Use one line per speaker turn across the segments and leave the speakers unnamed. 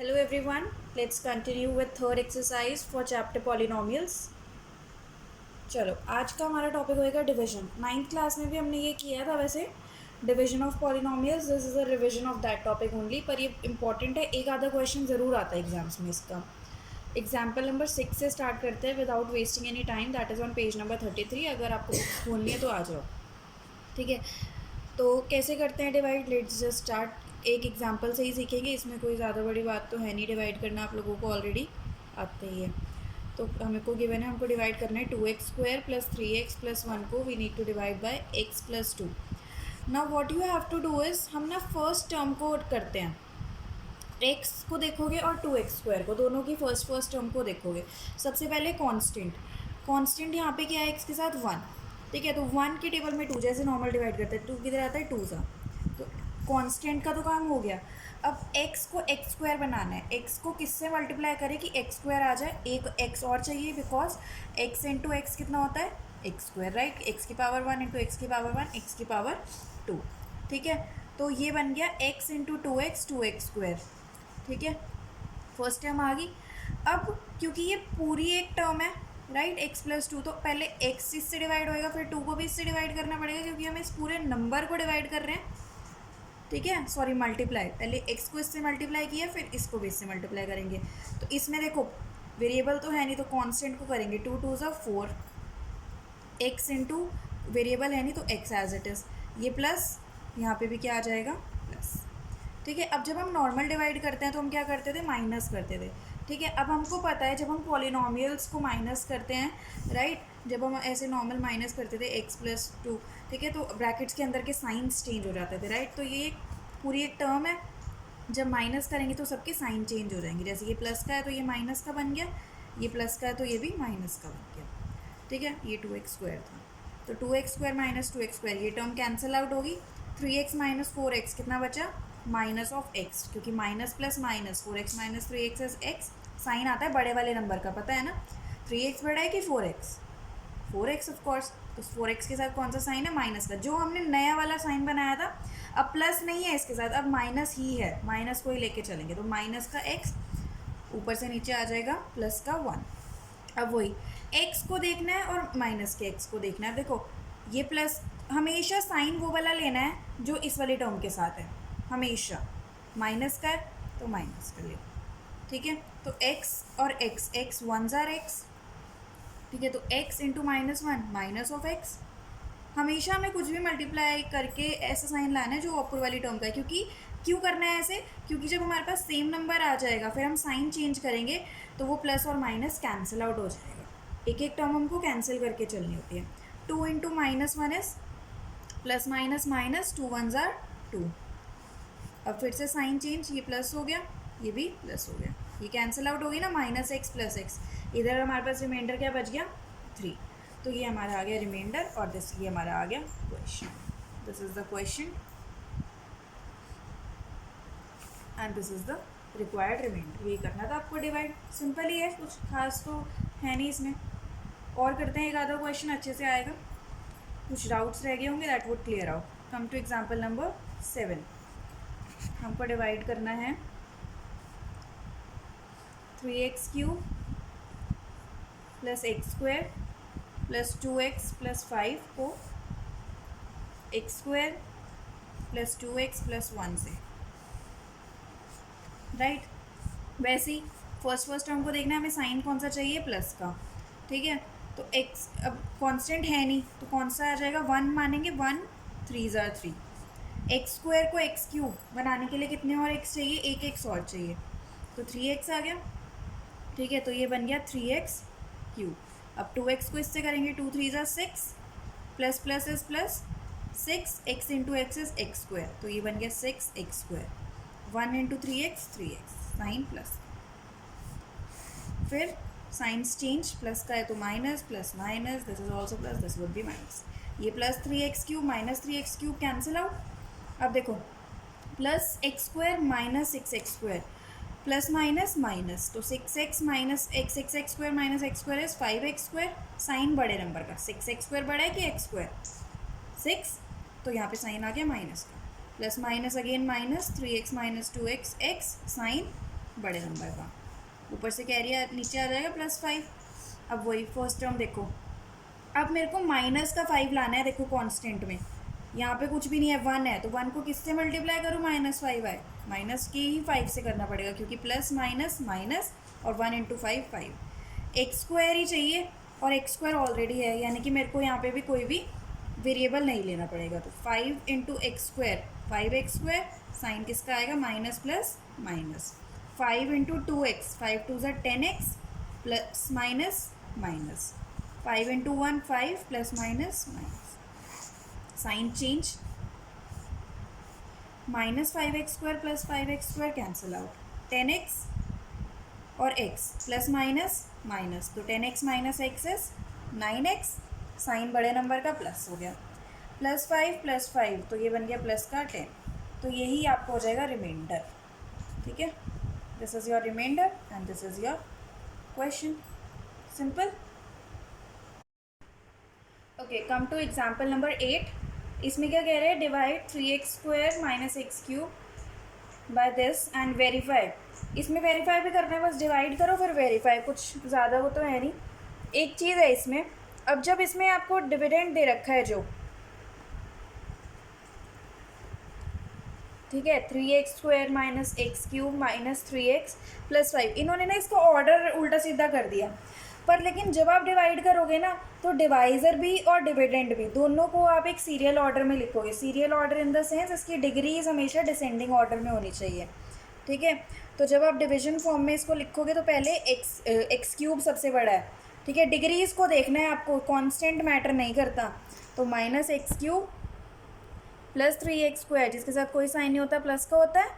Hello everyone, let's continue with third exercise for chapter polynomials. चलो आज का हमारा टॉपिक होएगा डिवीजन। नाइन्थ क्लास में भी हमने ये किया था वैसे, division of polynomials. This is a revision of that topic only, पर ये इंपॉर्टेंट है, एक आधा क्वेश्चन ज़रूर आता है एग्जाम्स में इसका। एग्जाम्पल नंबर 6 से स्टार्ट करते हैं without wasting any time, that is on page number 33। अगर आपको बुक्स खोलनी है तो आ जाओ, ठीक है। तो कैसे करते हैं डिवाइड, लेट्स जस्ट स्टार्ट। एक एग्जांपल से ही सीखेंगे, इसमें कोई ज़्यादा बड़ी बात तो है नहीं, डिवाइड करना आप लोगों को ऑलरेडी आते ही है। तो हमें को गिवन है, हमको डिवाइड करना है 2x² प्लस 3x प्लस 1 को we need to divide by x plus 2। Now what you have to do is, हम ना फर्स्ट टर्म को करते हैं, x को देखोगे और 2x² को, दोनों की फर्स्ट टर्म को देखोगे। सबसे पहले कांस्टेंट यहाँ पे क्या है, x के साथ 1, ठीक है। तो 1 के टेबल में 2, जैसे नॉर्मल डिवाइड करते हैं, 2 किधर आता है 2 सा, तो कांस्टेंट का तो काम हो गया। अब x को x² बनाना है, x को किससे मल्टीप्लाई करें कि x² आ जाए, एक x और चाहिए, बिकॉज x इंटू एक्स कितना होता है x², राइट। x की पावर 1 इंटू एक्स की पावर 1 x की पावर 2, ठीक है। तो ये बन गया x इंटू 2x² ठीक है, फर्स्ट टर्म आ गई। अब क्योंकि ये पूरी एक टर्म है, राइट, x प्लस 2, तो पहले x इससे डिवाइड होएगा, फिर 2 को भी इससे डिवाइड करना पड़ेगा, क्योंकि हम इस पूरे नंबर को डिवाइड कर रहे हैं, ठीक है। सॉरी, मल्टीप्लाई, पहले x को इससे मल्टीप्लाई किया, फिर इसको भी इससे मल्टीप्लाई करेंगे। तो इसमें देखो वेरिएबल तो है नहीं, तो कांस्टेंट को करेंगे 2 2 ज़ा 4, x इंटू वेरिएबल है नहीं तो x एज इट इज़, ये प्लस यहाँ पे भी क्या आ जाएगा प्लस, ठीक है। अब जब हम नॉर्मल डिवाइड करते हैं तो हम क्या करते थे, माइनस करते थे, ठीक है। अब हमको पता है जब हम पॉलिनोमियल्स को माइनस करते हैं, राइट, जब हम ऐसे नॉर्मल माइनस करते थे x प्लस 2, ठीक है, तो ब्रैकेट्स के अंदर के साइंस चेंज हो जाते थे, राइट। तो ये पूरी एक टर्म है, जब माइनस करेंगे तो सबके साइन चेंज हो जाएंगे। जैसे ये प्लस का है तो ये माइनस का बन गया, ये प्लस का है तो ये भी माइनस का बन गया, ठीक है। ये 2x² था, तो 2x² माइनस 2x², ये टर्म कैंसिल आउट होगी। 3x माइनस 4x कितना बचा, माइनस ऑफ x, क्योंकि minus plus minus, 4x minus 3x is x, sign आता है बड़े वाले नंबर का, पता है ना। 3x बड़ा है कि 4x, 4x ऑफ कोर्स, तो 4x के साथ कौन सा साइन है, माइनस का, जो हमने नया वाला साइन बनाया था। अब प्लस नहीं है इसके साथ, अब माइनस ही है, माइनस को ही लेके चलेंगे, तो माइनस का x ऊपर से नीचे आ जाएगा, प्लस का 1। अब वही x को देखना है और माइनस के x को देखना है। देखो ये प्लस, हमेशा साइन वो वाला लेना है जो इस वाली टर्म के साथ है, हमेशा। माइनस का है तो माइनस कर ले, ठीक है। तो x और x 1 ज़ार x, ठीक है। तो x into minus 1 minus of x, हमेशा हमें कुछ भी मल्टीप्लाई करके ऐसा साइन लाना है जो ऊपर वाली टर्म का है। क्योंकि क्यों करना है ऐसे, क्योंकि जब हमारे पास सेम नंबर आ जाएगा, फिर हम साइन चेंज करेंगे तो वो प्लस और माइनस कैंसिल आउट हो जाएगा, एक एक टर्म हमको कैंसिल करके चलनी होती है। 2 into minus 1 is plus minus minus, 2 1 ज़ार 2। अब फिर से साइन चेंज, ये प्लस हो गया, ये भी प्लस हो गया, ये कैंसिल आउट हो गई ना, माइनस एक्स प्लस एक्स। इधर हमारे पास रिमाइंडर क्या बच गया, 3। तो ये हमारा आ गया रिमाइंडर, और दिस ये हमारा आ गया question. This is the question and this is the required reminder. ये करना था आपको डिवाइड, सिंपल ही है, कुछ खास तो है नहीं इसमें। और करते हैं, एक आधा क्वेश्चन अच्छे से आएगा, कुछ डाउट्स रह गए होंगे, that would clear out. Come to example number 7। हमको डिवाइड करना है 3x³ plus x² plus 2x plus 5 को x² प्लस 2x प्लस 1 से, राइट। वैसे ही फर्स्ट टर्म को देखना है, हमें साइन कौन सा चाहिए, प्लस का, ठीक है। तो x अब कांस्टेंट है नहीं तो कौन सा आ जाएगा, 1 मानेंगे, 1 3 ज़ार 3। x² को x³ बनाने के लिए कितने और x चाहिए, एक x और चाहिए, तो 3x आ गया, ठीक है। तो ये बन गया 3x³। अब 2x को इससे करेंगे, 2 3 ज़ार 6, plus plus is plus, 6x into x is x², तो ये बन गया 6x²। 1 into 3x 3x, sign plus, फिर साइंस चेंज, प्लस का है तो minus, plus minus, this is also plus, this would be minus. ये plus 3x³ minus 3x³ cancel out. अब देखो plus x² minus 6x², plus minus minus, तो 6x minus x, 6x² minus x² is 5x², sign बड़े number का, 6x² बड़ा है कि x², 6, तो यहाँ पे साइन आ गया माइनस का, plus minus again minus, 3x minus 2x x, sign बड़े नंबर का। ऊपर से कह रही है नीचे आ जाएगा +5। अब वही फर्स्ट टर्म देखो, अब मेरे को माइनस का 5 लाना है। देखो कांस्टेंट में यहाँ पे कुछ भी नहीं है, 1 है, तो 1 को किससे मल्टीप्लाई करूँ, -5 है, माइनस के ही 5 से करना पड़ेगा क्योंकि प्लस माइनस माइनस, और 1 × 5 5। एक्स स्क्वायर ही चाहिए और एक्स स्क्वायर ऑलरेडी है, यानी कि मेरे को यहाँ पे भी कोई भी वेरिएबल नहीं लेना पड़ेगा। तो 5 × x स्क्वायर 5x², साइन किसका आएगा, माइनस प्लस माइनस। 5 × 2x 5 2 ज़ा 10x, plus minus minus. 5 × 1 5 plus minus minus. Sign change, -5x² plus 5x² cancel out, 10x और x प्लस माइनस माइनस, तो 10x minus x is 9x, sign बड़े number का plus हो गया, +5 + 5 तो ये बन गया प्लस का 10। तो यही आपको हो जाएगा रिमाइंडर। ठीक है, this is your reminder and this is your question, simple. Okay, come to example number 8। इसमें क्या कह रहे हैं, divide 3x² - x³ by this and verify. इसमें वेरीफाई भी करना है, बस डिवाइड करो फिर वेरीफाई, कुछ ज़्यादा वो तो है नहीं। एक चीज़ है इसमें, अब जब इसमें आपको डिविडेंड दे रखा है जो, ठीक है, 3x² - x³ - 3x + 5, इन्होंने ना इसका ऑर्डर उल्टा सीधा कर दिया। पर लेकिन जब आप डिवाइड करोगे ना, तो डिवाइज़र भी और डिविडेंड भी दोनों को आप एक सीरियल ऑर्डर में लिखोगे। Serial order in the sense इसकी डिग्रीज हमेशा डिसेंडिंग ऑर्डर में होनी चाहिए। ठीक है, तो जब आप डिवीजन फॉर्म में इसको लिखोगे तो पहले x³ सबसे बड़ा है। ठीक है, डिग्रीज को देखना है आपको, कांस्टेंट मैटर नहीं करता। तो -x³ + 3x² जिसके साथ कोई साइन नहीं होता, प्लस का होता है,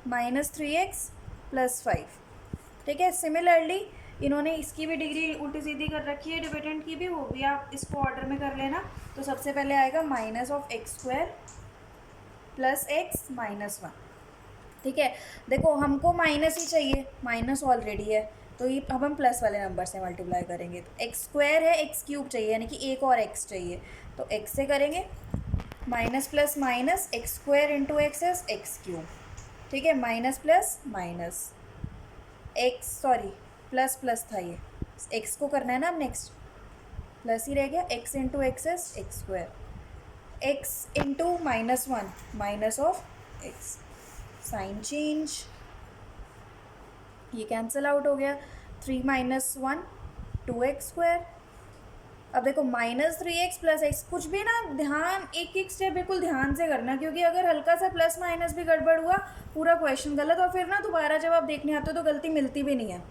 -3x + 5। ठीक है, सिमिलरली इन्होंने इसकी भी डिग्री उल्टी सीधी कर रखी है, डिविडेंड की भी, वो भी आप इसको ऑर्डर में कर लेना। तो सबसे पहले आएगा -(x² + x - 1). ठीक है, देखो हमको माइनस ही चाहिए, माइनस ऑलरेडी है, तो ये अब हम प्लस वाले नंबर से मल्टीप्लाई करेंगे। तो x² है, x³ चाहिए, यानी कि एक और x चाहिए, तो x से करेंगे, minus plus minus, x² × x is x³। ठीक है, minus plus minus, x sorry plus plus था ये, x को करना है ना अब नेक्स्ट, प्लस ही रह गया, x × x is x², x × -1 minus of x, sign change, ये कैंसिल आउट हो गया, 3 - 1 2x²। अब देखो -3x + x, कुछ भी ना ध्यान, एक एक स्टेप बिल्कुल ध्यान से करना, क्योंकि अगर हल्का सा प्लस माइनस भी गड़बड़ हुआ, पूरा क्वेश्चन गलत, और फिर ना दोबारा जब आप देखने आते हो तो गलती मिलती भी नहीं है।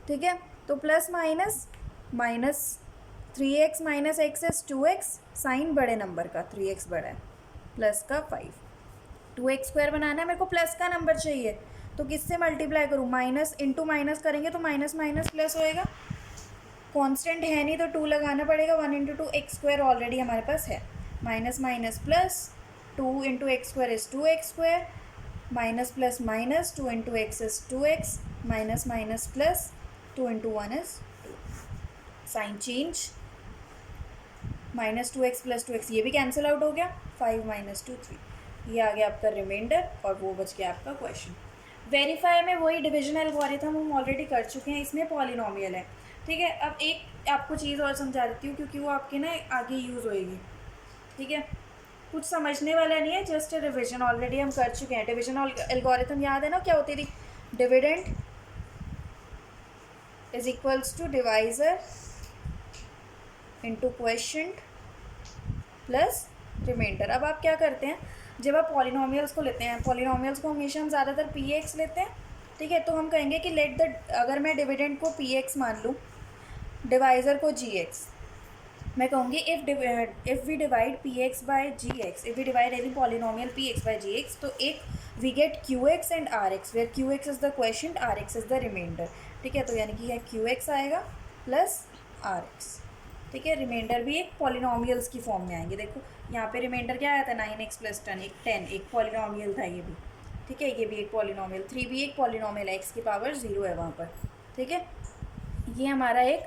ठीक है, तो plus minus -3x - x is 2x, sign बड़े नंबर का, 3x बड़ा है, प्लस का 5, 2x² बनाना है, मेरे को प्लस का नंबर चाहिए, तो किससे मल्टीप्लाई करूँ, माइनस इंटू माइनस करेंगे तो माइनस माइनस प्लस होएगा, कांस्टेंट है नहीं तो 2 लगाना पड़ेगा, 1 × 2 x² ऑलरेडी हमारे पास है, minus minus plus, 2 × x² is 2x², minus plus minus, 2 × x is 2x, minus minus plus, 2 × 1 is 2, sign change, -2x + 2x, ये भी कैंसिल आउट हो गया, 5 - 2 3, ये आ गया आपका रिमाइंडर, और वो बच गया आपका क्वेश्चन। वेरीफाई में वही डिविजन एल्गोरिथम हम ऑलरेडी कर चुके हैं, इसमें पॉलिनोमियल है। ठीक है, अब एक आपको चीज़ और समझा देती हूँ, क्योंकि वो आपके ना आगे यूज़ होएगी। ठीक है, कुछ समझने वाला नहीं है, जस्ट रिविजन ऑलरेडी हम कर चुके हैं। डिविजन एल्गोरिथम याद है ना, क्या होती थी, dividend is equals to divisor into quotient plus reminder. अब आप क्या करते हैं, जब आप पॉलिनोमियल्स को लेते हैं, पॉलिनोमियल्स को हमेशा हम ज़्यादातर px लेते हैं। ठीक है, तो हम कहेंगे कि लेट द, अगर मैं डिविडेंड को px मान लूँ, डिवाइज़र को gx, मैं कहूँगी if we divide px by gx, if we divide any polynomial px by gx, तो एक we get qx and rx, where qx is the quotient, rx is the reminder. ठीक है, तो यानी कि यह qx आएगा प्लस rx। ठीक है, रिमाइंडर भी एक पॉलिनोमियल्स की फॉर्म में आएंगे। देखो यहाँ पे रिमाइंडर क्या आया था, 9x + 10, एक पॉलिनोमियल था ये भी। ठीक है, ये भी एक पॉलिनोमियल, 3 भी एक पॉलिनोमियल है, x की पावर 0 है वहाँ पर। ठीक है, ये हमारा एक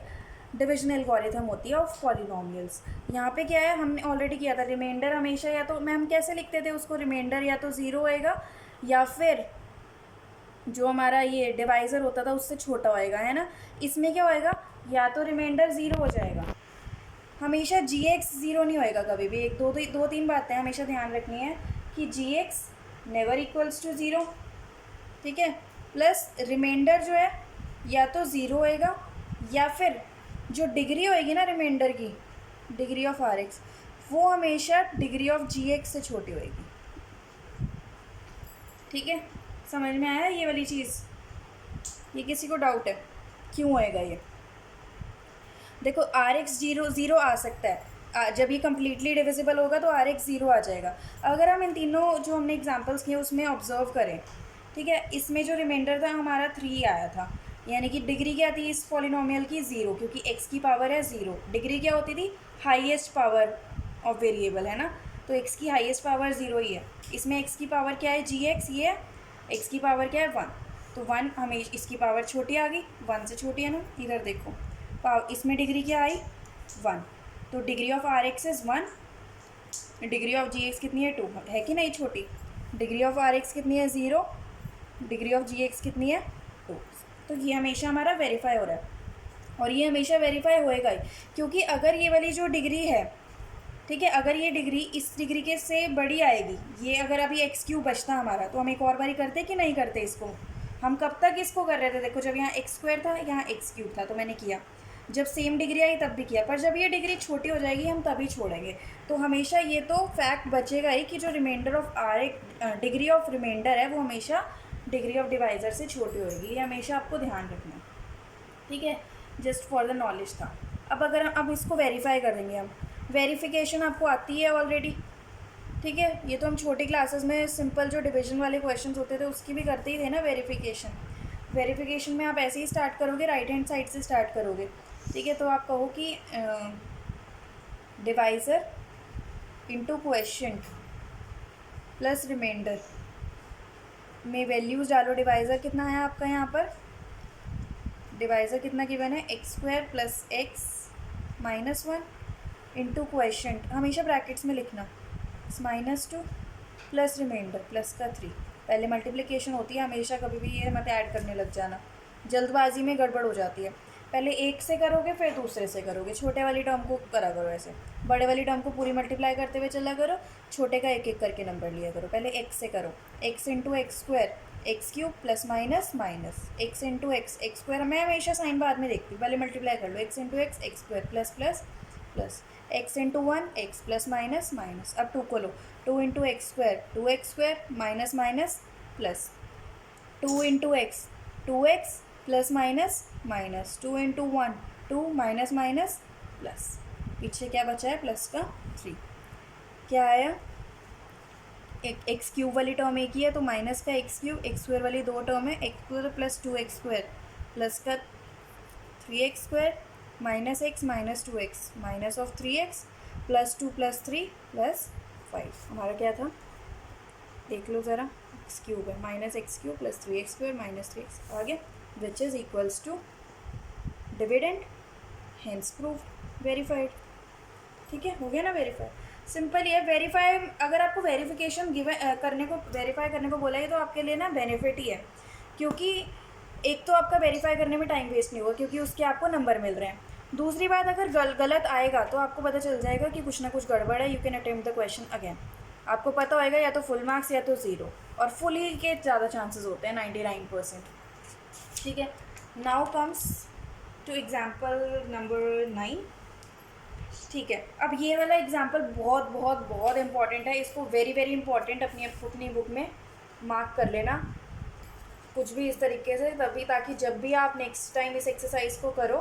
डिविजन एल्गोरिथम होती है ऑफ पॉलिनोमियल्स। यहाँ पे क्या है, हमने ऑलरेडी किया था, रिमाइंडर हमेशा, या तो मैम कैसे लिखते थे उसको, रिमाइंडर या तो 0 होएगा, या फिर जो हमारा ये डिवाइज़र होता था उससे छोटा होएगा, है ना। इसमें क्या होएगा, या तो रिमाइंडर ज़ीरो हो जाएगा, हमेशा जी एक्स ज़ीरो नहीं होएगा कभी भी। एक दो तीन बातें हमेशा ध्यान रखनी है कि g x never equals to zero, ठीक है। प्लस रिमाइंडर जो है या तो ज़ीरो होएगा, या फिर जो डिग्री होएगी ना रिमाइंडर की, डिग्री ऑफ आर एक्स, वो हमेशा डिग्री ऑफ जी एक्स से छोटी होएगी, ठीक है। समझ में आया ये वाली चीज़? ये किसी को डाउट है क्यों होएगा ये? देखो आर एक्स ज़ीरो आ सकता है, जब ये कम्प्लीटली डिविजिबल होगा तो आर एक्स ज़ीरो आ जाएगा। अगर हम इन तीनों जो हमने एग्जांपल्स किए उसमें ऑब्जर्व करें, ठीक है, इसमें जो रिमाइंडर था हमारा 3 आया था, यानी कि डिग्री क्या थी इस पॉलिनोमियल की, ज़ीरो, क्योंकि एक्स की पावर है ज़ीरो। डिग्री क्या होती थी, हाईएस्ट पावर ऑफ वेरिएबल, है ना, तो एक्स की हाईएस्ट पावर ज़ीरो ही है। इसमें एक्स की पावर क्या है, जी एक्स, ये है, एक्स की पावर क्या है, 1, तो 1 हमें इसकी पावर छोटी आ गई, 1 से छोटी है ना। इधर देखो इसमें डिग्री क्या आई, 1, तो degree of R X is 1, degree of G X कितनी है, 2 है कि नहीं छोटी। डिग्री ऑफ आर एक्स कितनी है, 0, डिग्री ऑफ जी एक्स कितनी है, 2। तो ये हमेशा हमारा वेरीफाई हो रहा है, और ये हमेशा वेरीफाई होएगा ही, क्योंकि अगर ये वाली जो डिग्री है, ठीक है, अगर ये डिग्री इस डिग्री के से बड़ी आएगी, ये अगर अभी एक्स क्यूब बचता हमारा, तो हम एक और बारी करते कि नहीं करते इसको। हम कब तक इसको कर रहे थे, देखो जब यहाँ एक्स स्क्वायर था, यहाँ एक्स क्यूब था, तो मैंने किया, जब सेम डिग्री आई तब भी किया, पर जब ये डिग्री छोटी हो जाएगी हम तभी छोड़ेंगे। तो हमेशा ये तो फैक्ट बचेगा ही कि जो reminder of R degree of reminder है वो हमेशा डिग्री ऑफ डिवाइज़र से छोटी होएगी, ये हमेशा आपको ध्यान रखना है, ठीक है, जस्ट फॉर द नॉलेज था। अब इसको वेरीफाई करेंगे हम। वेरिफिकेशन आपको आती है ऑलरेडी, ठीक है, ये तो हम छोटी क्लासेस में सिंपल जो डिवीजन वाले क्वेश्चंस होते थे उसकी भी करते ही थे ना वेरिफिकेशन। वेरिफिकेशन में आप ऐसे ही स्टार्ट करोगे, राइट हैंड साइड से स्टार्ट करोगे, ठीक है। तो आप कहो कि divisor into question plus reminder में वैल्यूज़ डालो। डिवाइज़र कितना है आपका यहाँ पर, डिवाइज़र कितना गिवन है, X square plus X minus 1 into question, हमेशा ब्रैकेट्स में लिखना, -2 प्लस रिमाइंडर प्लस का 3। पहले मल्टीप्लिकेशन होती है हमेशा, कभी भी ये मत ऐड करने लग जाना, जल्दबाजी में गड़बड़ हो जाती है। पहले एक से करोगे फिर दूसरे से करोगे, छोटे वाली टर्म को करा करो ऐसे, बड़े वाली टर्म को पूरी मल्टीप्लाई करते हुए चला करो, छोटे का एक एक करके नंबर लिया करो। पहले एक्स से करो, x into x square x cube plus minus minus x into x x square, मैं हमेशा साइन बाद में देखती हूँ, पहले मल्टीप्लाई कर लो, x into x x square plus plus plus x into 1 x plus minus minus, अब 2 को लो, 2 into x square 2x square minus minus plus 2 into x 2x plus minus minus 2 into 1 2 minus minus plus, पीछे क्या बचा है, plus का 3, क्या आया, एक एक्स क्यूब वाली टर्म एक ही है तो माइनस का एक्स क्यूब, एक्स स्क्वायर वाली दो टर्म है, X square plus 2x square plus का 3x square minus X minus 2x minus of 3x plus 2 plus 3 plus 5, हमारा क्या था देख लो ज़रा, एक्स क्यूब है, minus X cube plus 3x square minus 3x आ गया, which is equals to dividend, hence proved, verified, ठीक है, हो गया ना वेरीफाई। सिंपल ये वेरीफाई, अगर आपको वेरिफिकेशन वेरीफाई करने को बोला है तो आपके लिए ना बेनिफिट ही है, क्योंकि एक तो आपका वेरीफाई करने में टाइम वेस्ट नहीं होगा क्योंकि उसके आपको नंबर मिल रहे हैं। दूसरी बात, अगर गलत आएगा तो आपको पता चल जाएगा कि कुछ ना कुछ गड़बड़ है, you can attempt the question again, आपको पता होएगा या तो फुल मार्क्स या तो ज़ीरो, और फुल ही के ज़्यादा चांसेस होते हैं, 99%, ठीक है। Now comes to example number 9, ठीक है। अब ये वाला एग्जाम्पल बहुत बहुत बहुत इंपॉर्टेंट है, इसको वेरी वेरी इंपॉर्टेंट अपनी बुक में मार्क कर लेना कुछ भी इस तरीके से, तभी ताकि जब भी आप नेक्स्ट टाइम इस एक्सरसाइज को करो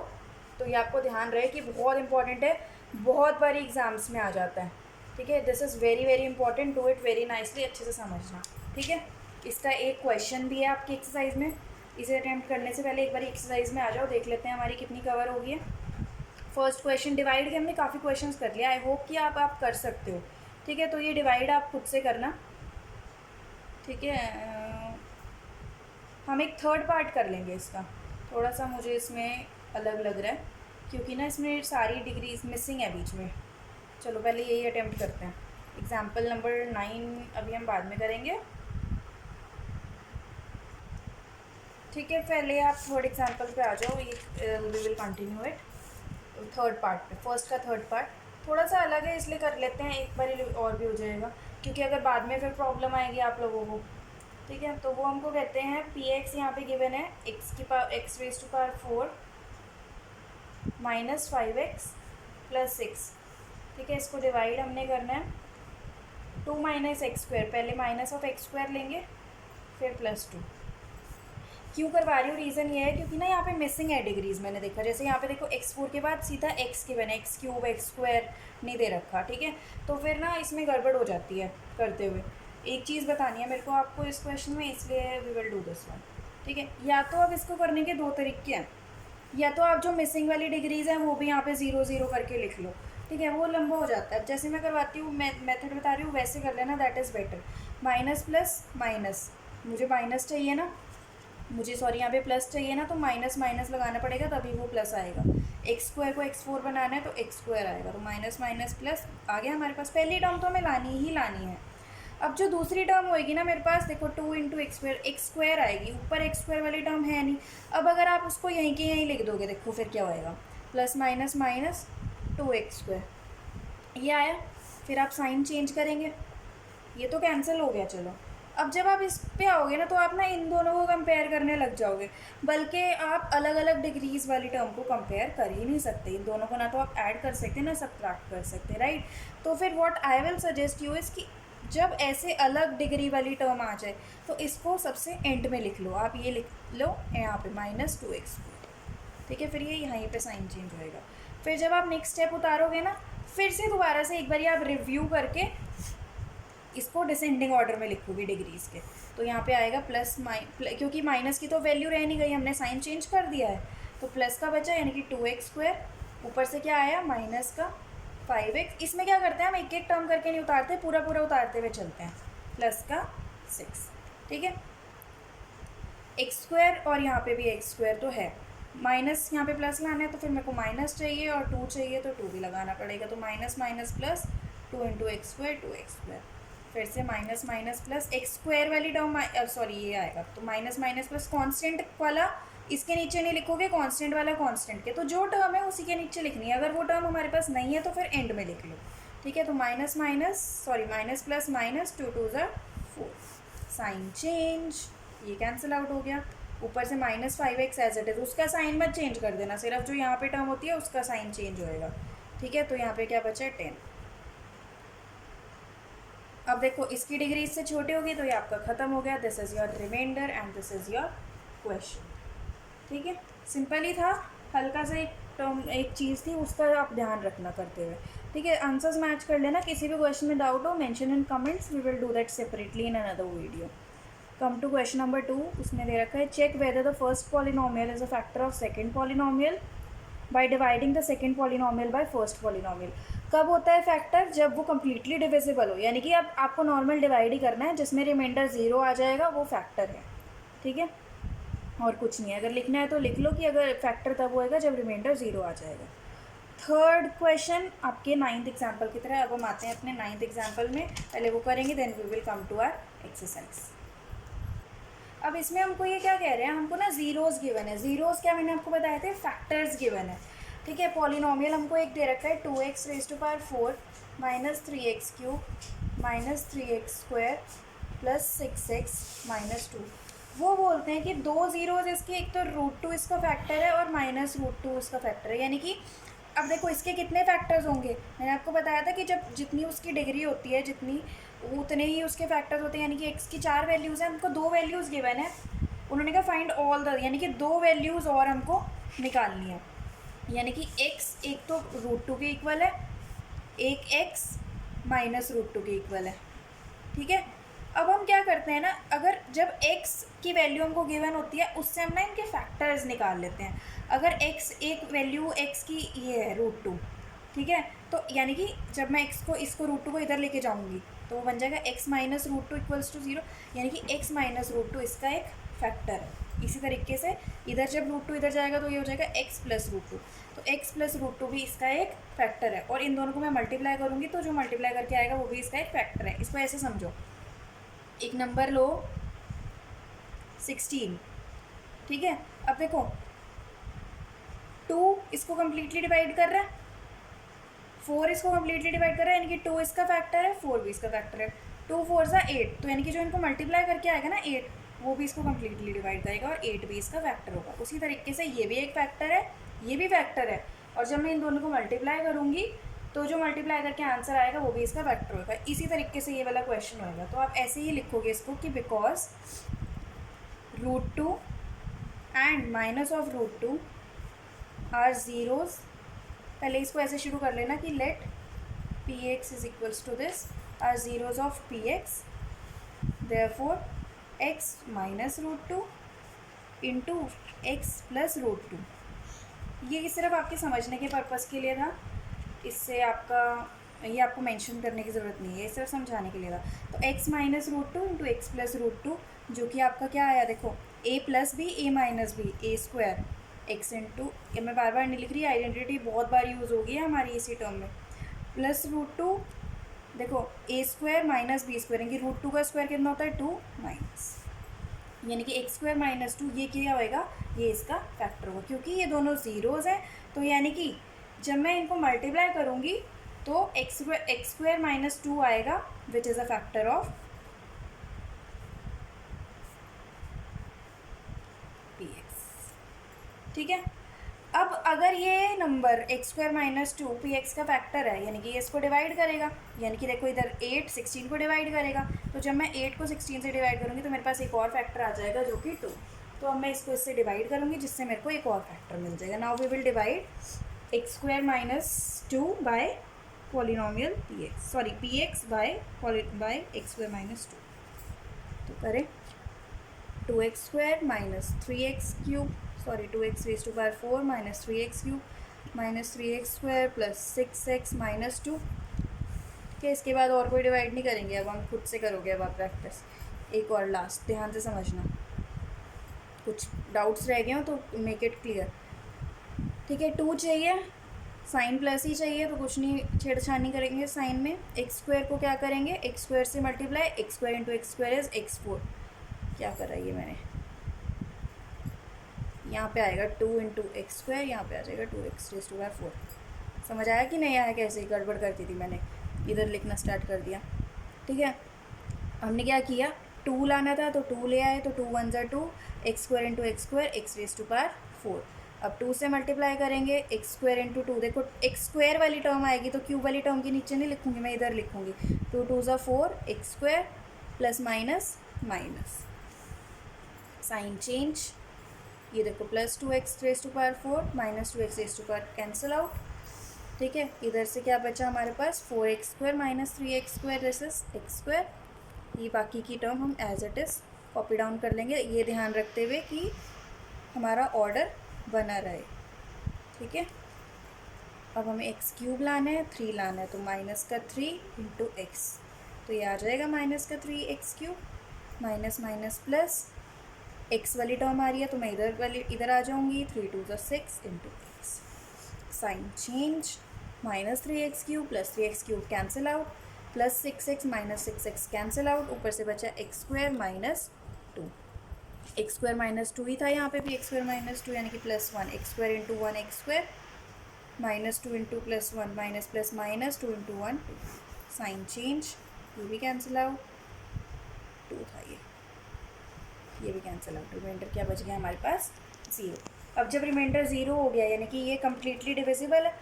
तो ये आपको ध्यान रहे कि बहुत इंपॉर्टेंट है, बहुत बारी एग्ज़ाम्स में आ जाता है, ठीक है। This is very very important, do it very nicely, अच्छे से समझना, ठीक है। इसका एक क्वेश्चन भी है आपकी एक्सरसाइज में, इसे अटैम्प्ट करने से पहले एक बार एक्सरसाइज में आ जाओ, देख लेते हैं हमारी कितनी कवर होगी है। फर्स्ट क्वेश्चन डिवाइड के हमने काफ़ी क्वेश्चंस कर लिया, आई होप कि आप कर सकते हो, ठीक है। तो ये डिवाइड आप खुद से करना, ठीक है। हम एक थर्ड पार्ट कर लेंगे इसका, थोड़ा सा मुझे इसमें अलग लग रहा है क्योंकि ना इसमें सारी डिग्रीज मिसिंग है बीच में। चलो पहले यही अटेम्प्ट करते हैं, एग्जाम्पल नंबर 9 अभी हम बाद में करेंगे। ठीक है, पहले आप थर्ड एग्जाम्पल पे आ जाओ, ये we will continue it third part पे। फर्स्ट का थर्ड पार्ट थोड़ा सा अलग है, इसलिए कर लेते हैं एक बार और भी हो जाएगा, क्योंकि अगर बाद में फिर प्रॉब्लम आएगी आप लोगों को। ठीक है, तो वो हमको कहते हैं पी एक्स यहाँ पे गिवन है X raise to power 4 minus 5x plus 6। ठीक है, इसको डिवाइड हमने करना है 2 माइनस एक्स स्क्वायर, पहले माइनस ऑफ एक्स स्क्वायर लेंगे फिर प्लस 2। क्यों करवा रही हूँ, रीज़न ये है क्योंकि ना यहाँ पे मिसिंग है डिग्रीज, मैंने देखा। जैसे यहाँ पे देखो x4 के बाद सीधा x गिवन है, एक्स क्यूब एक्स स्क्वायर नहीं दे रखा। ठीक है, तो फिर ना इसमें गड़बड़ हो जाती है करते हुए। एक चीज़ बतानी है मेरे को आपको इस क्वेश्चन में, इसलिए we will do this one. ठीक है, या तो अब इसको करने के दो तरीके हैं, या तो आप जो मिसिंग वाली डिग्रीज हैं वो भी यहाँ पे 0 0 करके लिख लो। ठीक है, वो लंबा हो जाता है। जैसे मैं करवाती हूँ, मेथड बता रही हूँ, वैसे कर लेना, that is better. Minus plus minus, मुझे माइनस चाहिए ना, मुझे सॉरी यहाँ पे प्लस चाहिए ना, तो माइनस माइनस लगाना पड़ेगा तभी वो प्लस आएगा। एक्स स्क्वायर को x4 बनाना है तो एक्स स्क्वायर आएगा, तो माइनस माइनस प्लस आ गया हमारे पास। पहली टर्म तो हमें लानी ही लानी है। अब जो दूसरी टर्म होएगी ना मेरे पास, देखो 2 इंटू एक्स स्क्वायर आएगी, ऊपर एक्स स्क्वायर वाली टर्म है नहीं। अब अगर आप उसको यहीं के यहीं लिख दोगे, देखो फिर क्या होएगा, plus minus minus 2x square, ये आया। फिर आप साइन चेंज करेंगे, ये तो कैंसिल हो गया। चलो, अब जब आप इस पे आओगे ना तो आप ना इन दोनों को कंपेयर करने लग जाओगे, बल्कि आप अलग अलग डिग्रीज वाली टर्म को कंपेयर कर ही नहीं सकते। इन दोनों को ना तो आप ऐड कर सकते ना सबट्रैक्ट कर सकते, राइट। तो फिर what I will suggest you is कि जब ऐसे अलग डिग्री वाली टर्म आ जाए तो इसको सबसे एंड में लिख लो। आप ये लिख लो यहाँ पे माइनस 2x। ठीक है, फिर ये यहीं पे साइन चेंज होएगा। फिर जब आप नेक्स्ट स्टेप उतारोगे ना, फिर से दोबारा से एक बार आप रिव्यू करके इसको डिसेंडिंग ऑर्डर में लिखोगे डिग्रीज के, तो यहाँ पे आएगा प्लस क्योंकि माइनस की तो वैल्यू रह नहीं गई, हमने साइन चेंज कर दिया है, तो प्लस का बचा यानी कि 2x स्क्वायर, ऊपर से क्या आया माइनस का 5x। इसमें क्या करते हैं हम, एक एक टर्म करके नहीं उतारते, पूरा पूरा उतारते हुए चलते हैं, प्लस का 6। ठीक है, एक्स स्क्वायर और यहाँ पे भी एक्स स्क्वायर तो है, माइनस यहाँ पे प्लस लाना है तो फिर मेरे को माइनस चाहिए और 2 चाहिए तो 2 भी लगाना पड़ेगा, तो minus minus plus 2 into x square 2x square, फिर से minus minus plus x square वाली टर्म सॉरी ये आएगा, तो माइनस माइनस प्लस कांस्टेंट वाला इसके नीचे नहीं लिखोगे, कांस्टेंट वाला कांस्टेंट के, तो जो टर्म है उसी के नीचे लिखनी है। अगर वो टर्म हमारे पास नहीं है तो फिर एंड में लिख लो। ठीक है, तो minus minus sorry minus plus minus 2 2 ज़ा 4, साइन चेंज, ये कैंसिल आउट हो गया। ऊपर से minus 5x as it is, उसका साइन मत चेंज कर देना, सिर्फ जो यहाँ पे टर्म होती है उसका साइन चेंज होएगा। ठीक है, तो यहाँ पे क्या बचा है 10। अब देखो इसकी डिग्री इससे छोटी होगी तो ये आपका ख़त्म हो गया। This is your reminder and this is your question. ठीक है, सिंपल ही था, हल्का सा एक चीज़ थी, उसका आप ध्यान रखना करते हुए। ठीक है, आंसर्स मैच कर लेना। किसी भी क्वेश्चन में डाउट हो mention in comments, we will do that separately in another video. Come to question number 2, उसमें दे रखा है check whether the first polynomial is a factor of second polynomial by dividing the second polynomial by first polynomial. कब होता है factor, जब वो completely divisible हो, यानी कि अब आपको नॉर्मल डिवाइड ही करना है, जिसमें रिमाइंडर 0 आ जाएगा वो फैक्टर है। ठीक है, और कुछ नहीं है। अगर लिखना है तो लिख लो कि अगर फैक्टर तब होएगा जब रिमाइंडर 0 आ जाएगा। थर्ड क्वेश्चन आपके 9th एग्जाम्पल की तरह। अब हम आते हैं अपने 9th एग्जाम्पल में, पहले वो करेंगे then we will come to our exercise. अब इसमें हमको ये क्या कह रहे हैं, हमको ना जीरोस गिवन है। जीरोस क्या मैंने आपको बताए थे, फैक्टर्स गिवन है। ठीक है, पॉलिनोमियल हमको एक दे रखा है 2x raise to power 4 minus 3x cube minus 3x square plus 6x minus 2। वो बोलते हैं कि दो जीरोज इसके, एक तो √2 इसका फैक्टर है और माइनस √2 इसका फैक्टर है, यानी कि अब देखो इसके कितने फैक्टर्स होंगे। मैंने आपको बताया था कि जब जितनी उसकी डिग्री होती है जितनी, उतने ही उसके फैक्टर्स होते हैं। यानी कि x की 4 वैल्यूज़ हैं, हमको 2 वैल्यूज़ गिवन है, उन्होंने कहा फाइंड ऑल द, यानी कि 2 वैल्यूज़ और हमको निकालनी है। यानी कि x एक तो √2 के इक्वल है, एक x माइनस √2 के इक्वल है। ठीक है, अब हम क्या करते हैं ना, अगर जब x की वैल्यू हमको गिवन होती है उससे हम ना इनके फैक्टर्स निकाल लेते हैं। अगर x एक वैल्यू x की ये है √2, ठीक है, तो यानी कि जब मैं x को इसको √2 को इधर लेके जाऊंगी तो वो बन जाएगा x माइनस √2 इक्वल्स टू 0, यानी कि x माइनस √2 इसका एक फैक्टर है। इसी तरीके से इधर जब √2 इधर जाएगा तो ये हो जाएगा x प्लस √2, तो x प्लस √2 भी इसका एक फैक्टर है। और इन दोनों को मैं मल्टीप्लाई करूँगी तो जो मल्टीप्लाई करके आएगा वो भी इसका एक फैक्टर है। इसको ऐसे समझो, एक नंबर लो 16, ठीक है, अब देखो 2 इसको कम्प्लीटली डिवाइड कर रहा है, 4 इसको कम्प्लीटली डिवाइड कर रहा है, यानी कि 2 इसका फैक्टर है, 4 भी इसका फैक्टर है। 2 4 सा 8, तो यानी कि जो इनको मल्टीप्लाई करके आएगा ना 8, वो भी इसको कम्प्लीटली डिवाइड करेगा और 8 भी इसका फैक्टर होगा। उसी तरीके से ये भी एक फैक्टर है, ये भी फैक्टर है, और जब मैं इन दोनों को मल्टीप्लाई करूँगी तो जो मल्टीप्लाई करके आंसर आएगा वो भी इसका फैक्टर होगा। इसी तरीके से ये वाला क्वेश्चन होगा। तो आप ऐसे ही लिखोगे इसको कि because √2 and minus of √2 are zeros. पहले इसको ऐसे शुरू कर लेना कि let P X is equals to this are zeros of P X, therefore X minus √2 into X plus √2। ये सिर्फ आपके समझने के पर्पज़ के लिए था, इससे आपका ये आपको मेंशन करने की ज़रूरत नहीं है, ये सिर्फ समझाने के लिए था। तो x minus √2 into X plus √2, जो कि आपका क्या आया, देखो a plus B A minus B A square X into, ये मैं बार बार नहीं लिख रही, आइडेंटिटी बहुत बार यूज़ होगी है हमारी इसी टर्म में, प्लस √2, देखो ए स्क्वायर माइनस बी स्क्वायर, यानी कि √2 का स्क्वायर कितना होता है 2 माइनस, यानी कि एक्स स्क्वायर माइनस 2, ये क्या होएगा, ये इसका फैक्टर होगा। क्योंकि ये दोनों ज़ीरोज़ हैं तो यानी कि जब मैं इनको मल्टीप्लाई करूँगी तो एक्स स्क्वायर माइनस 2 आएगा, which is a factor of P x. ठीक है, अब अगर ये number x square minus 2 P x का फैक्टर है, यानी कि ये इसको डिवाइड करेगा, यानी कि देखो इधर 8 16 को डिवाइड करेगा, तो जब मैं 8 को 16 से डिवाइड करूँगी तो मेरे पास एक और फैक्टर आ जाएगा जो कि 2। तो अब मैं इसको इससे डिवाइड करूँगी जिससे मेरे को एक और फैक्टर मिल जाएगा। Now we will divide X square minus 2 by polynomial P X, sorry P X by X square minus 2। तो करें 2x square minus 3x cube, sorry 2x raise to power 4 minus 3x cube minus 3x square plus 6x minus 2। ठीक है, इसके बाद और कोई divide नहीं करेंगे, अब हम खुद से करोगे अब आप प्रैक्टिस। एक और लास्ट, ध्यान से समझना, कुछ डाउट्स रह गए हो तो मेक इट क्लियर। ठीक है, 2 चाहिए, साइन प्लस ही चाहिए, तो कुछ नहीं छेड़छाड़ करेंगे साइन में। एक्स स्क्वायर को क्या करेंगे, एक्स स्क्वायर से multiply, x square into x square is x4। क्या कर रहा है ये मैंने, यहाँ पे आएगा 2 इंटू एक्स स्क्वायर, यहाँ पे आ जाएगा 2x रेज़ टू पावर 4। समझ आया कि नहीं आया, कैसे गड़बड़ करती थी मैंने, इधर लिखना स्टार्ट कर दिया। ठीक है, हमने क्या किया, 2 लाना था तो 2 ले आए, तो 2 1 ज़ा 2, X square into x square X raise to power 4। अब 2 से मल्टीप्लाई करेंगे, एक्स स्क्वायर इंटू 2, देखो एक्स स्क्वायर वाली टर्म आएगी तो क्यूब वाली टर्म के नीचे नहीं लिखूँगी, मैं इधर लिखूँगी 2 2 ज़ा 4 X square plus minus minus, sign change, ये देखो plus 2x raise to power 4 minus 2x raise to power cancel out. ठीक है, इधर से क्या बचा हमारे पास 4x square minus 3x square, this is X square. ये बाकी की टर्म हम as it is copy down कर लेंगे, ये ध्यान रखते हुए कि हमारा ऑर्डर बना रहे। ठीक है, अब हमें एक्स क्यूब लाना है, 3 लाना है, तो माइनस का 3 इंटू एक्स, तो ये आ जाएगा माइनस का 3 x cube, minus minus plus, x वाली टर्म आ रही है तो मैं इधर आ जाऊँगी, 3 2 ज़ा 6 into X, sign change, minus 3x cube plus 3x cube cancel out, plus 6x minus 6x cancel out, ऊपर से बचा X square minus 2, X square minus 2 ही था, यहाँ पे भी एक्स स्क्वायर माइनस 2, यानी कि plus 1 X square into 1 X square, minus 2 into plus 1 minus plus minus 2 into 1 2, sign change, ये भी कैंसिल आउट, 2 था ये भी कैंसिल आउट, रिमाइंडर क्या बच गया हमारे पास 0। अब जब रिमाइंडर 0 हो गया यानी कि ये कम्प्लीटली डिविजिबल है,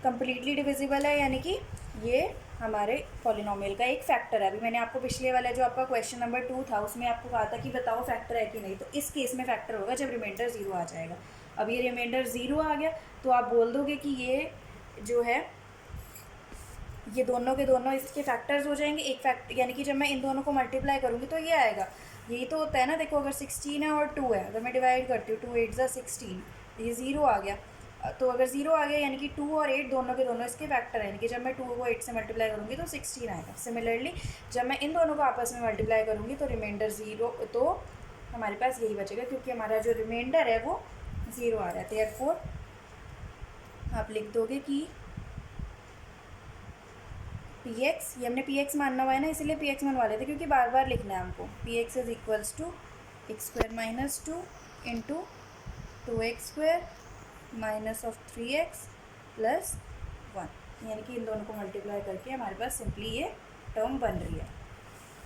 कम्प्लीटली डिविजिबल है यानी कि ये हमारे पॉलिनोमियल का एक फैक्टर है। अभी मैंने आपको पिछले वाला जो आपका क्वेश्चन नंबर 2 था उसमें आपको कहा था कि बताओ फैक्टर है कि नहीं, तो इस केस में फैक्टर होगा जब रिमाइंडर 0 आ जाएगा। अब ये रिमाइंडर 0 आ गया तो आप बोल दोगे कि ये जो है ये दोनों के दोनों इसके फैक्टर्स हो जाएंगे, एक फैक्टर यानी कि जब मैं इन दोनों को मल्टीप्लाई करूँगी तो ये आएगा, यही तो होता है ना। देखो अगर 16 है और 2 है, अगर मैं डिवाइड करती हूँ 2 8 ज़ा 16, ये 0 आ गया, तो अगर 0 आ गया यानी कि 2 और 8 दोनों के दोनों इसके फैक्टर है, यानी कि जब मैं 2 को 8 से मल्टीप्लाई करूँगी तो 16 आएगा। सिमिलरली जब मैं इन दोनों को आपस में मल्टीप्लाई करूँगी तो रिमाइंडर 0, तो हमारे पास यही बचेगा क्योंकि हमारा जो रिमाइंडर है वो 0 आ रहा है। देयरफॉर आप लिख दोगे कि पी एक्स, ये हमने पी एक्स मानना हुआ है ना, इसलिए पी एक्स मनवा लेते क्योंकि बार बार लिखना है हमको। P X is equals to X square minus 2 into 2x² minus of 3x plus 1, यानी कि इन दोनों को मल्टीप्लाई करके हमारे पास सिंपली ये टर्म बन रही है।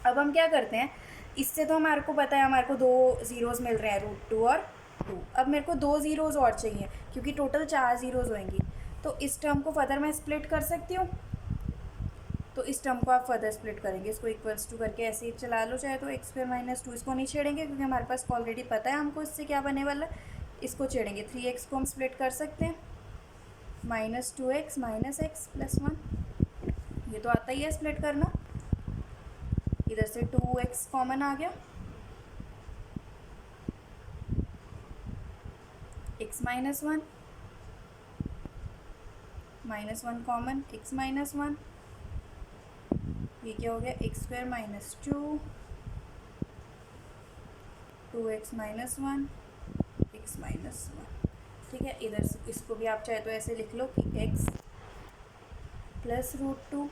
अब हम क्या करते हैं, इससे तो हमारे को पता है हमारे को 2 ज़ीरोज़ मिल रहे हैं, √2 और 2। अब मेरे को 2 ज़ीरोज़ और चाहिए क्योंकि टोटल 4 ज़ीरोज़ होंगी, तो इस टर्म को फर्दर मैं स्प्लिट कर सकती हूँ। तो इस टर्म को आप फर्दर स्प्लिट करेंगे, इसको इक्वल्स टू करके ऐसे ही चला लो, चाहे तो x² - 2 इसको नहीं छेड़ेंगे क्योंकि हमारे पास ऑलरेडी पता है हमको इससे क्या बने वाला है, इसको छेड़ेंगे। 3x को हम स्प्लिट कर सकते हैं, -2x - x + 1, ये तो आता ही है स्प्लिट करना। इधर से 2x कॉमन आ गया, x - 1 -1 कॉमन, x - 1, ये क्या हो गया, x² - 2, 2x - 1, x - 1, ठीक है। इधर से इसको भी आप चाहे तो ऐसे लिख लो कि x प्लस √2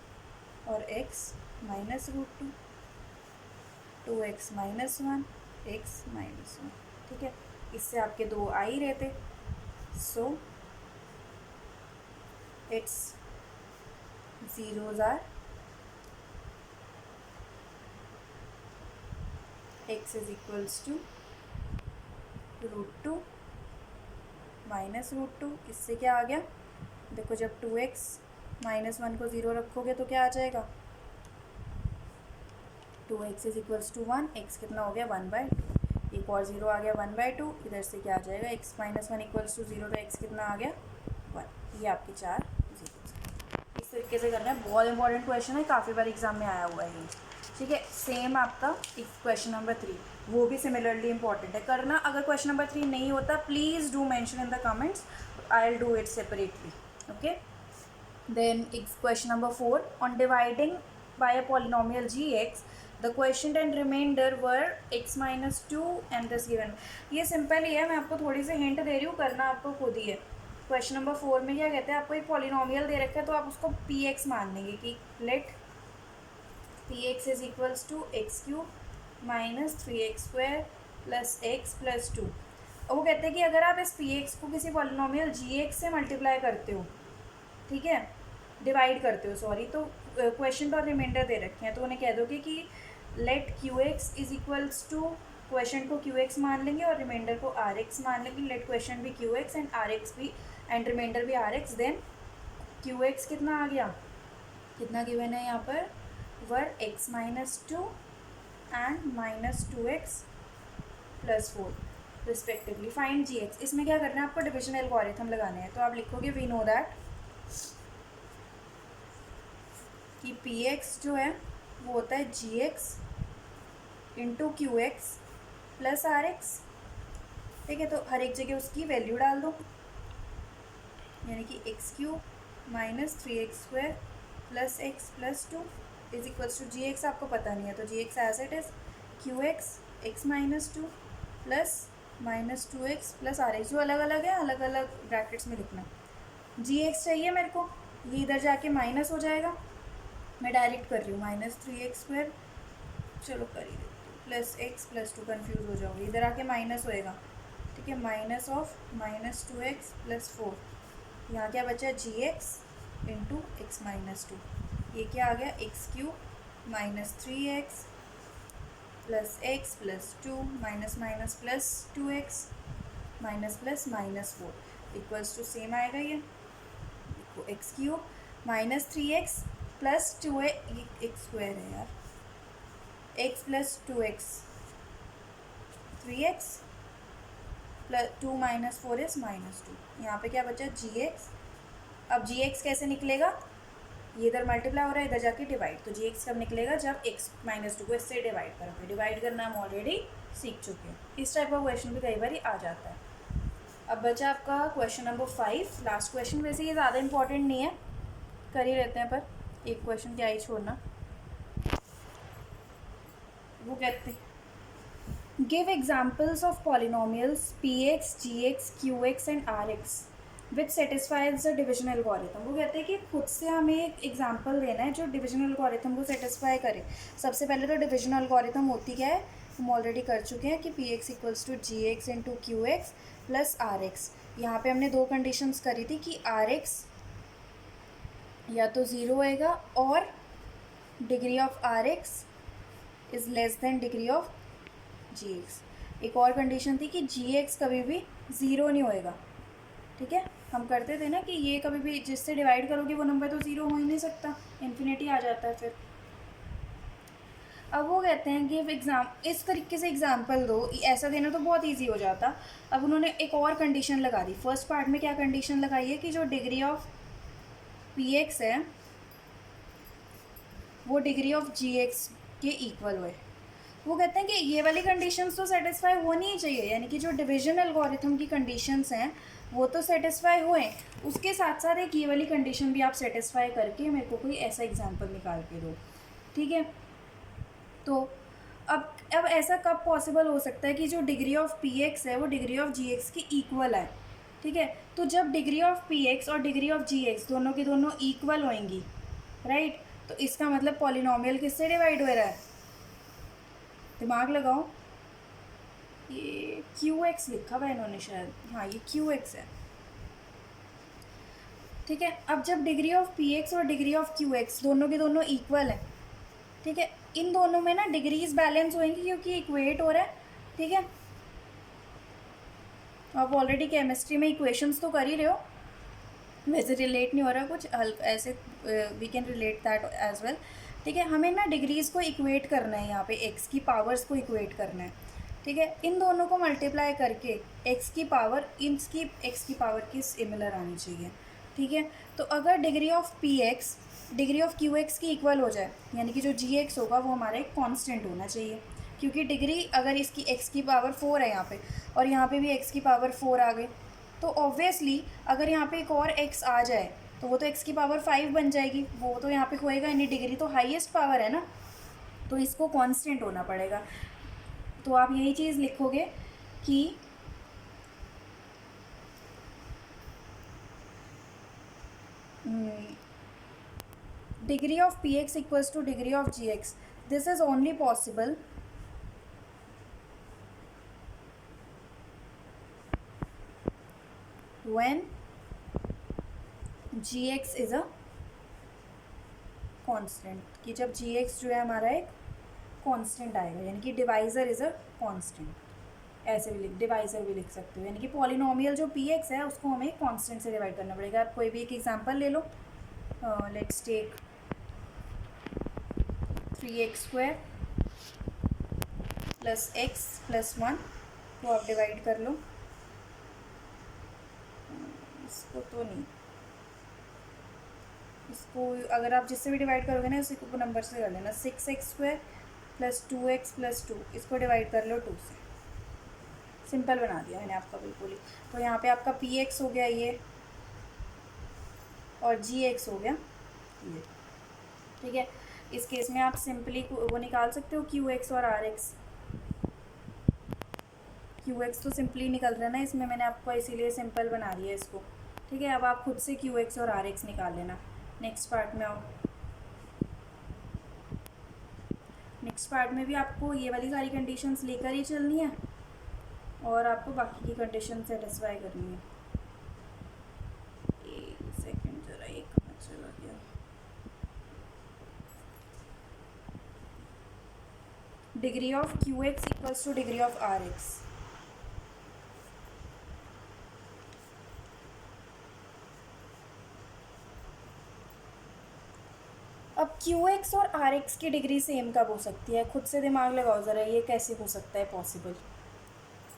और x माइनस √2, 2x - 1, x - 1, ठीक है। इससे आपके 2 आ ही रहते, so it's zeros are x is equals to √2 minus √2, इससे क्या आ गया, देखो जब 2x - 1 को 0 रखोगे तो क्या आ जाएगा, 2x is equals to 1, x कितना हो गया 1/2, एक और 0 आ गया 1/2, इधर से क्या आ जाएगा x - 1 इक्वल्स टू 0, तो x कितना आ गया 1, ये आपके 4 0। इस तरीके से करना है, बहुत इंपॉर्टेंट क्वेश्चन है, काफ़ी बार एग्जाम में आया हुआ है ये, ठीक है। सेम आपका क्वेश्चन नंबर 3, वो भी सिमिलरली इंपॉर्टेंट है, करना। अगर क्वेश्चन नंबर 3 नहीं होता please do mention in the comments, I will do it separately, okay. Then question number 4, on dividing by a polynomial gx the question and reminder were x - 2 and this given. ये simple ही है, मैं आपको थोड़ी सी hint दे रही हूँ, करना आपको खुद ही है। क्वेश्चन नंबर 4 में क्या कहते हैं, आपको एक पॉलिनोमियल दे रखा है तो आप उसको px मान लेंगे कि let px is equals to x³ - 3x² + x + 2। और वो कहते हैं कि अगर आप इस px को किसी पॉलिनोमियल gx से मल्टीप्लाई करते हो, ठीक है, डिवाइड करते हो, सॉरी, तो क्वेश्चन और रिमाइंडर दे रखे हैं, तो उन्हें कह दोगे कि let qx is equals to, question को qx मान लेंगे और रिमाइंडर को rx मान लेंगे, लेट क्वेश्चन भी qx एंड rx भी एंड रिमाइंडर भी rx, देन qx कितना आ गया, कितना गिवन है यहाँ पर, वर x - 2 and -2x + 4 respectively, find gx। इसमें क्या करना है, आपको डिविजन एल्गोरिथम लगाने हैं, तो आप लिखोगे वी नो दैट कि px जो है वो होता है gx इंटू qx + rx, ठीक है। तो हर एक जगह उसकी वैल्यू डाल दो, यानी कि x³ - 3x² + x + 2 is equals to gx, आपको पता नहीं है तो gx as it is qx x - 2 + -2x + rx, जो अलग अलग है अलग अलग ब्रैकेट्स में लिखना। gx चाहिए मेरे को, ये इधर जाके माइनस हो जाएगा, मैं डायरेक्ट कर रही हूँ, -3x², चलो कर ही देती हूँ, + x + 2, कन्फ्यूज़ हो जाओगे, इधर आके माइनस होएगा, ठीक है, माइनस ऑफ -2x + 4, यहाँ क्या बचा gx इंटू x - 2, ये क्या आ गया x³ - 3x + x + 2 - +2x -+-4 equals to same आएगा, ये x³ - 3x + 2x है यार, x + 2x 3x + 2 - 4 इज -2, यहाँ पे क्या बचा gx। अब gx कैसे निकलेगा, ये इधर मल्टीप्लाई हो रहा है, इधर जाके डिवाइड, तो gx कब निकलेगा, जब x - 2 को इससे डिवाइड करोगे, डिवाइड करना हम ऑलरेडी सीख चुके हैं। इस टाइप का क्वेश्चन भी कई बार आ जाता है। अब बचा आपका क्वेश्चन नंबर 5, लास्ट क्वेश्चन। वैसे ये ज़्यादा इंपॉर्टेंट नहीं है, कर ही लेते हैं, पर एक क्वेश्चन क्या ही छोड़ना। वो कहते हैं give examples of polynomials px, gx, qx and rx which satisfies the division algorithm. वो कहते हैं कि खुद से हमें एक एग्जाम्पल देना है जो डिविजन एल्गोरिथम को सेटिस्फाई करे। सबसे पहले तो डिविजन एल्गोरिथम होती क्या है हम ऑलरेडी कर चुके हैं कि P X equals to G X into Q X plus R X. यहाँ पर हमने दो कंडीशंस करी थी कि आर एक्स या तो ज़ीरो होएगा और degree of R X is less than degree of G X. एक और कंडीशन थी कि जी एक्स कभी भी ज़ीरो नहीं होएगा। ठीक है, हम करते थे ना कि ये कभी भी जिससे डिवाइड करोगे वो नंबर तो ज़ीरो हो ही नहीं सकता, इन्फिनिटी आ जाता है फिर। अब वो कहते हैं कि एग्ज़ाम इस तरीके से एग्जाम्पल दो, ऐसा देना तो बहुत इजी हो जाता। अब उन्होंने एक और कंडीशन लगा दी। फर्स्ट पार्ट में क्या कंडीशन लगाई है कि जो डिग्री ऑफ पी एक्स है वो डिग्री ऑफ जी एक्स के इक्वल हुए। वो कहते हैं कि ये वाली कंडीशंस तो सेटिस्फाई होनी ही चाहिए, यानी कि जो डिवीजन एल्गोरिथम की कंडीशंस हैं वो तो सेटिस्फाई हुए, उसके साथ साथ एक ये वाली कंडीशन भी आप सेटिस्फाई करके मेरे को कोई ऐसा एग्जांपल निकाल के दो। ठीक है, तो अब ऐसा कब पॉसिबल हो सकता है कि जो डिग्री ऑफ पी एक्स है वो डिग्री ऑफ जी एक्स के इक्वल है। ठीक है, तो जब डिग्री ऑफ पी एक्स और डिग्री ऑफ जी एक्स दोनों की दोनों इक्वल होएंगी, राइट, तो इसका मतलब पॉलिनोमियल किससे डिवाइड हो रहा है? दिमाग लगाओ, ये क्यू एक्स लिखा हुआ है इन्होंने शायद, हाँ ये क्यू एक्स है। ठीक है, अब जब डिग्री ऑफ पी एक्स और डिग्री ऑफ क्यू एक्स दोनों के दोनों इक्वल है, ठीक है, इन दोनों में ना डिग्रीज बैलेंस होएंगी क्योंकि इक्वेट हो रहा है। ठीक है, आप ऑलरेडी केमिस्ट्री में इक्वेशंस तो कर ही रहे हो, वैसे रिलेट नहीं हो रहा कुछ ऐसे, we can relate that as well. ठीक है, हमें ना डिग्रीज़ को इक्वेट करना है, यहाँ पे एक्स की पावर्स को इक्वेट करना है। ठीक है, इन दोनों को मल्टीप्लाई करके एक्स की पावर एक्स की पावर की सिमिलर आनी चाहिए। ठीक है, तो अगर degree of P x degree of Q x की इक्वल हो जाए, यानी कि जो जी एक्स होगा वो हमारा एक कॉन्स्टेंट होना चाहिए, क्योंकि डिग्री अगर इसकी एक्स की पावर 4 है यहाँ पे और यहाँ पे भी एक्स की पावर 4 आ गई, तो ऑब्वियसली अगर यहाँ पे एक और x आ जाए तो वो तो x की पावर 5 बन जाएगी, वो तो यहाँ पे होएगा नहीं, डिग्री तो हाईएस्ट पावर है ना, तो इसको कांस्टेंट होना पड़ेगा। तो आप यही चीज़ लिखोगे कि degree of P X equals to degree of G X, this is only possible when gx is a constant, कि जब gx जो है हमारा एक कांस्टेंट आएगा, यानी कि डिवाइज़र इज़ अ कांस्टेंट, ऐसे भी डिवाइज़र भी लिख सकते हो, यानी कि पॉलिनोमियल जो px है उसको हमें कांस्टेंट से डिवाइड करना पड़ेगा। आप कोई भी एक एग्जांपल ले लो, let's take 3x² plus x plus 1 को आप डिवाइड कर लो, इसको तो नहीं, इसको अगर आप जिससे भी डिवाइड करोगे ना उसी को नंबर से कर लेना। 6x² प्लस 2x प्लस 2, इसको डिवाइड कर लो 2 से, सिंपल बना दिया मैंने आपका बिल्कुल ही। तो यहाँ पे आपका px हो गया ये और gx हो गया ये। ठीक है, इस केस में आप सिंपली वो निकाल सकते हो qx और rx। qx तो सिंपली निकल रहा है ना इसमें, मैंने आपको इसीलिए सिंपल बना दिया इसको। ठीक है, अब आप खुद से qx और rx निकाल लेना। नेक्स्ट पार्ट में आओ, नेक्स्ट पार्ट में भी आपको ये वाली सारी कंडीशंस लेकर ही चलनी है और आपको बाकी की कंडीशन सेटिस्फाई करनी है। एक सेकंड जरा, एक कहाँ चला गया। Degree of Q X equals to degree of R X. अब क्यू एक्स और आर एक्स की डिग्री सेम कब हो सकती है? खुद से दिमाग लगाओ ज़रा, ये कैसे हो सकता है पॉसिबल?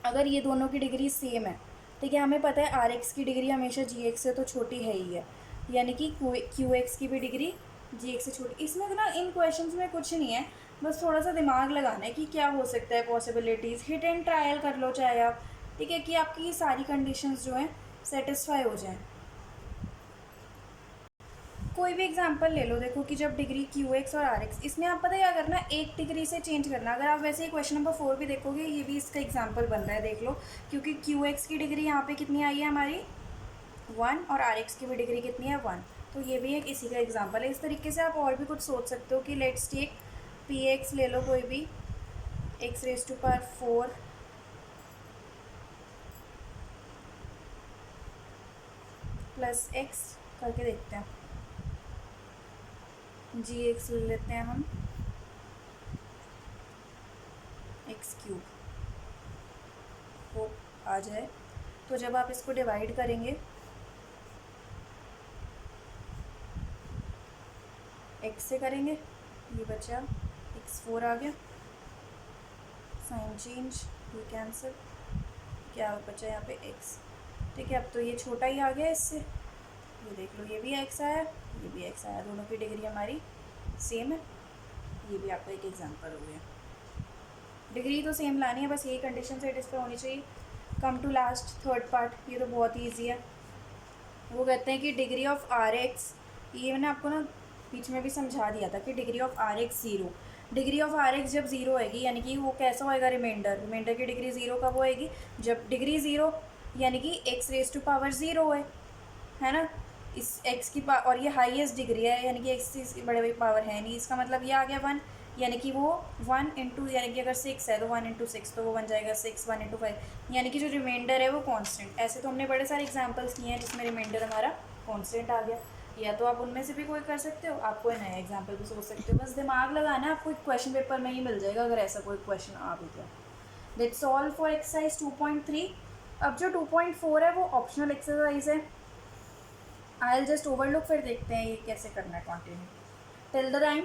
अगर ये दोनों की डिग्री सेम है, ठीक है, हमें पता है आर एक्स की डिग्री हमेशा जी एक्स से तो छोटी है ही है, यानी कि क्यू एक्स की भी डिग्री जी एक्स से छोटी। इसमें ना इन क्वेश्चंस में कुछ नहीं है, बस थोड़ा सा दिमाग लगाना है कि क्या हो सकता है पॉसिबिलिटीज़, हिट एंड ट्रायल कर लो चाहे आप। ठीक है, कि आपकी ये सारी कंडीशंस जो हैं सेटिस्फाई हो जाएँ। कोई भी एग्जांपल ले लो, देखो कि जब डिग्री क्यू एक्स और आर एक्स, इसमें आप पता क्या करना, एक डिग्री से चेंज करना। अगर आप वैसे ही क्वेश्चन नंबर 4 भी देखोगे, ये भी इसका एग्जांपल बन रहा है, देख लो, क्योंकि क्यू एक्स की डिग्री यहाँ पे कितनी आई है हमारी 1 और आर एक्स की भी डिग्री कितनी है 1, तो ये भी एक इसी का एग्जाम्पल है। इस तरीके से आप और भी कुछ सोच सकते हो कि लेट्स टेक पी एक्स ले लो कोई भी, X raise to power 4 plus X करके देखते हैं। जी एक्स ले लेते हैं हम, एक्स क्यूब वो आ जाए। तो जब आप इसको डिवाइड करेंगे एक्स से करेंगे, ये बचा x4 आ गया, साइन चेंज, ये कैंसिल, क्या बचा यहाँ पे x। ठीक है, अब तो ये छोटा ही आ गया इससे, ये देख लो ये भी x आया, ये भी x आया, दोनों की डिग्री हमारी सेम है। ये भी आपका एक एग्जांपल हो गया। डिग्री तो सेम लानी है, बस यही कंडीशन सेटिस्फाई होनी चाहिए। Come to last third part, ये तो बहुत ही ईजी है। वो कहते हैं कि डिग्री ऑफ आर एक्स, ये मैंने आपको ना बीच में भी समझा दिया था कि degree of R X zero, degree of R X जब ज़ीरो होएगी यानी कि वो कैसा होएगा, रिमाइंडर, रिमाइंडर की डिग्री ज़ीरो कब होएगी, जब डिग्री ज़ीरो यानी कि X raise to power zero है ना। इस एक्स की और ये हाईएस्ट डिग्री है यानी कि एक्स की बड़े बड़ी पावर है नहीं, इसका मतलब ये आ गया 1, यानी कि वो 1 इंटू, यानी कि अगर 6 है तो 1 इंटू 6 तो वो बन जाएगा 6, 1 इंटू 5, यानी कि जो रिमाइंडर है वो कांस्टेंट। ऐसे तो हमने बड़े सारे एग्जांपल्स किए हैं जिसमें रिमाइंडर हमारा कांस्टेंट आ गया। या तो आप उनमें से भी कोई कर सकते हो, आप कोई नया एग्जाम्पल भी सोच सकते हो, बस दिमाग लगाना है, आपको एक क्वेश्चन पेपर में ही मिल जाएगा अगर ऐसा कोई क्वेश्चन आ भी गया। That's all for exercise 2.3। अब जो 2.4 है वो ऑप्शनल एक्सरसाइज है, आई विल जस्ट ओवरलुक, फिर देखते हैं ये कैसे करना है कंटिन्यू। टिल द टाइम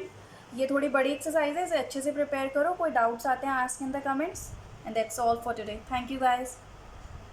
ये थोड़ी बड़ी एक्सरसाइज है, इसे अच्छे से प्रिपेयर करो, कोई डाउट्स आते हैं ask in the comments, and that's all for today. Thank you guys.